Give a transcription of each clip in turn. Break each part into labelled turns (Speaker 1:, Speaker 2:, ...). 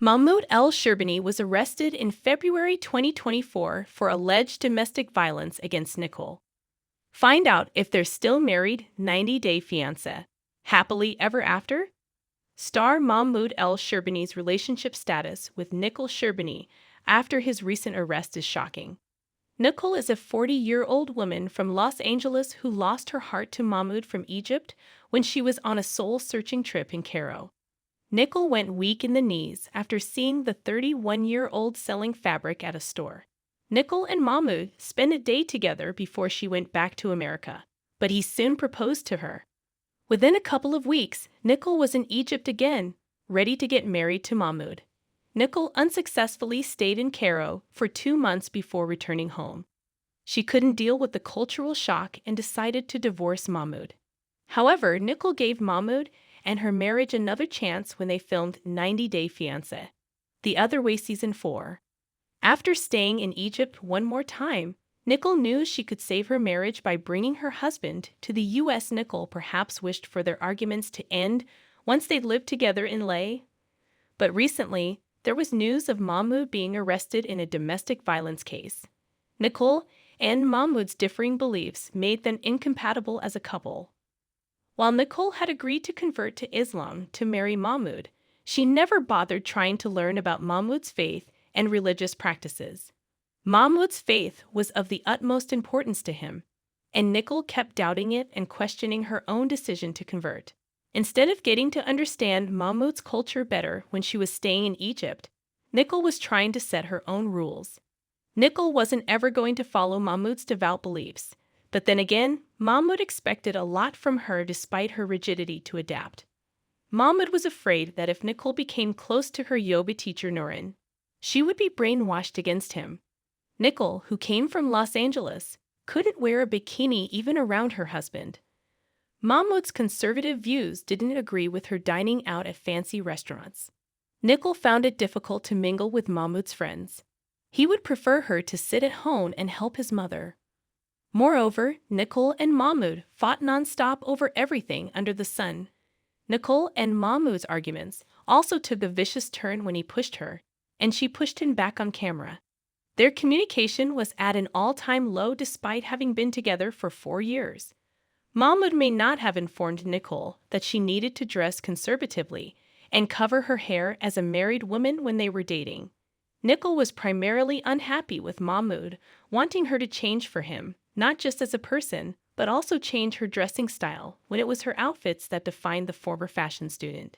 Speaker 1: Mahmoud el-Sherbini was arrested in February 2024 for alleged domestic violence against Nicole. Find out if they're still married 90-day fiancé. Happily ever after? Star Mahmoud el-Sherbini's relationship status with Nicole Sherbini after his recent arrest is shocking. Nicole is a 40-year-old woman from Los Angeles who lost her heart to Mahmoud from Egypt when she was on a soul-searching trip in Cairo. Nicole went weak in the knees after seeing the 31-year-old selling fabric at a store. Nicole and Mahmoud spent a day together before she went back to America, but he soon proposed to her. Within a couple of weeks, Nicole was in Egypt again, ready to get married to Mahmoud. Nicole unsuccessfully stayed in Cairo for 2 months before returning home. She couldn't deal with the cultural shock and decided to divorce Mahmoud. However, Nicole gave Mahmoud and her marriage another chance when they filmed 90-Day Fiancé, The Other Way Season 4. After staying in Egypt one more time, Nicole knew she could save her marriage by bringing her husband to the U.S. Nicole perhaps wished for their arguments to end once they'd lived together in LA. But recently, there was news of Mahmoud being arrested in a domestic violence case. Nicole and Mahmoud's differing beliefs made them incompatible as a couple. While Nicole had agreed to convert to Islam to marry Mahmoud, she never bothered trying to learn about Mahmoud's faith and religious practices. Mahmoud's faith was of the utmost importance to him, and Nicole kept doubting it and questioning her own decision to convert. Instead of getting to understand Mahmoud's culture better when she was staying in Egypt, Nicole was trying to set her own rules. Nicole wasn't ever going to follow Mahmoud's devout beliefs, but then again, Mahmoud expected a lot from her despite her rigidity to adapt. Mahmoud was afraid that if Nicole became close to her yoga teacher Nurin, she would be brainwashed against him. Nicole, who came from Los Angeles, couldn't wear a bikini even around her husband. Mahmoud's conservative views didn't agree with her dining out at fancy restaurants. Nicole found it difficult to mingle with Mahmoud's friends. He would prefer her to sit at home and help his mother. Moreover, Nicole and Mahmoud fought nonstop over everything under the sun. Nicole and Mahmoud's arguments also took a vicious turn when he pushed her, and she pushed him back on camera. Their communication was at an all-time low despite having been together for 4 years. Mahmoud may not have informed Nicole that she needed to dress conservatively and cover her hair as a married woman when they were dating. Nicole was primarily unhappy with Mahmoud, wanting her to change for him, not just as a person, but also change her dressing style when it was her outfits that defined the former fashion student.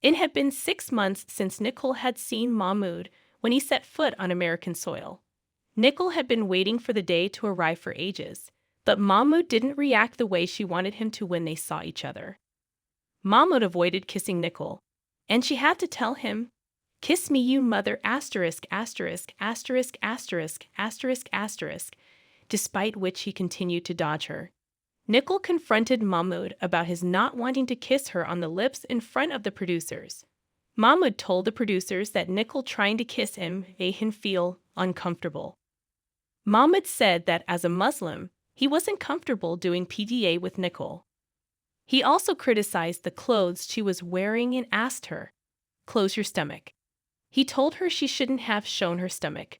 Speaker 1: It had been 6 months since Nicole had seen Mahmoud when he set foot on American soil. Nicole had been waiting for the day to arrive for ages, but Mahmoud didn't react the way she wanted him to when they saw each other. Mahmoud avoided kissing Nicole, and she had to tell him, "Kiss me, you mother asterisk asterisk asterisk asterisk asterisk asterisk," despite which he continued to dodge her. Nicole confronted Mahmoud about his not wanting to kiss her on the lips in front of the producers. Mahmoud told the producers that Nicole trying to kiss him made him feel uncomfortable. Mahmoud said that as a Muslim, he wasn't comfortable doing PDA with Nicole. He also criticized the clothes she was wearing and asked her, "Close your stomach." He told her she shouldn't have shown her stomach.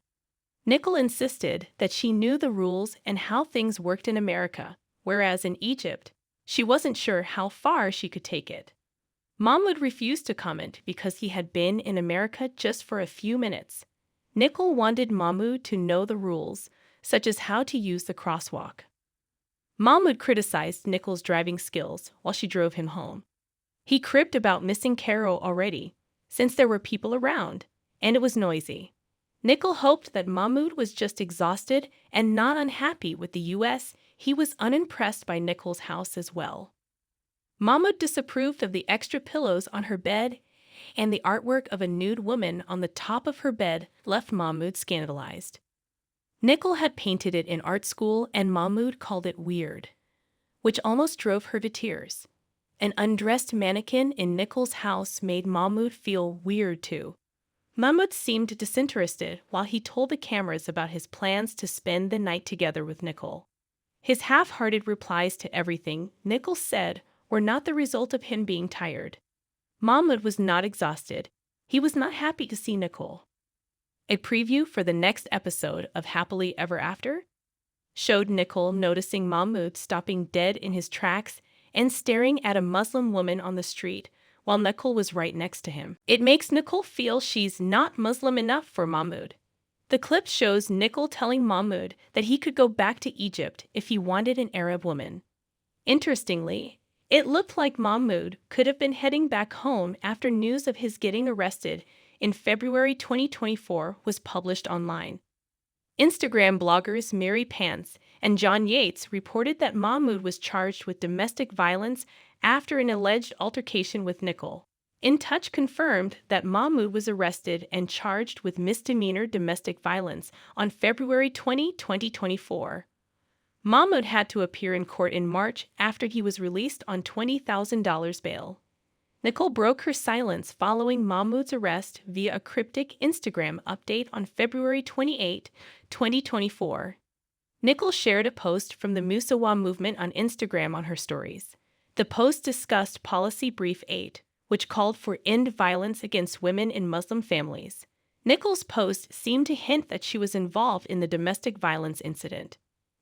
Speaker 1: Nicole insisted that she knew the rules and how things worked in America, whereas in Egypt, she wasn't sure how far she could take it. Mahmoud refused to comment because he had been in America just for a few minutes. Nicole wanted Mahmoud to know the rules, such as how to use the crosswalk. Mahmoud criticized Nicole's driving skills while she drove him home. He cribbed about missing Cairo already, since there were people around, and it was noisy. Nicole hoped that Mahmoud was just exhausted and not unhappy with the U.S. He was unimpressed by Nicole's house as well. Mahmoud disapproved of the extra pillows on her bed, and the artwork of a nude woman on the top of her bed left Mahmoud scandalized. Nicole had painted it in art school, and Mahmoud called it weird, which almost drove her to tears. An undressed mannequin in Nicole's house made Mahmoud feel weird too. Mahmoud seemed disinterested while he told the cameras about his plans to spend the night together with Nicole. His half-hearted replies to everything Nicole said were not the result of him being tired. Mahmoud was not exhausted. He was not happy to see Nicole. A preview for the next episode of Happily Ever After showed Nicole noticing Mahmoud stopping dead in his tracks and staring at a Muslim woman on the street while Nicole was right next to him. It makes Nicole feel she's not Muslim enough for Mahmoud. The clip shows Nicole telling Mahmoud that he could go back to Egypt if he wanted an Arab woman. Interestingly, it looked like Mahmoud could have been heading back home after news of his getting arrested in February 2024 was published online. Instagram bloggers Mary Pants and John Yates reported that Mahmoud was charged with domestic violence after an alleged altercation with Nicole. In Touch confirmed that Mahmoud was arrested and charged with misdemeanor domestic violence on February 20, 2024. Mahmoud had to appear in court in March after he was released on $20,000 bail. Nicole broke her silence following Mahmoud's arrest via a cryptic Instagram update on February 28, 2024. Nicole shared a post from the Musawa movement on Instagram on her stories. The post discussed Policy Brief 8, which called for end violence against women in Muslim families. Nicole's post seemed to hint that she was involved in the domestic violence incident.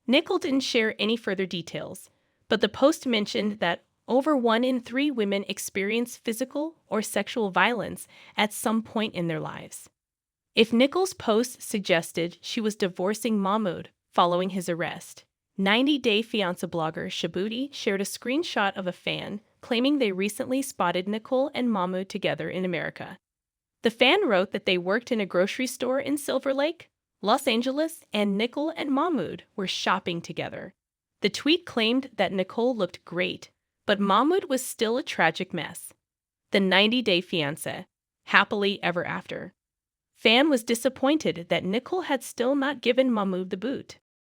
Speaker 1: Nicole didn't share any further details, but the post mentioned that over 1 in 3 women experience physical or sexual violence at some point in their lives. If Nicole's post suggested she was divorcing Mahmoud following his arrest, 90-Day Fiancé blogger Shabuti shared a screenshot of a fan claiming they recently spotted Nicole and Mahmoud together in America. The fan wrote that they worked in a grocery store in Silver Lake, Los Angeles, and Nicole and Mahmoud were shopping together. The tweet claimed that Nicole looked great, but Mahmoud was still a tragic mess. The 90-Day Fiancé, Happily Ever After fan was disappointed that Nicole had still not given Mahmoud the boot.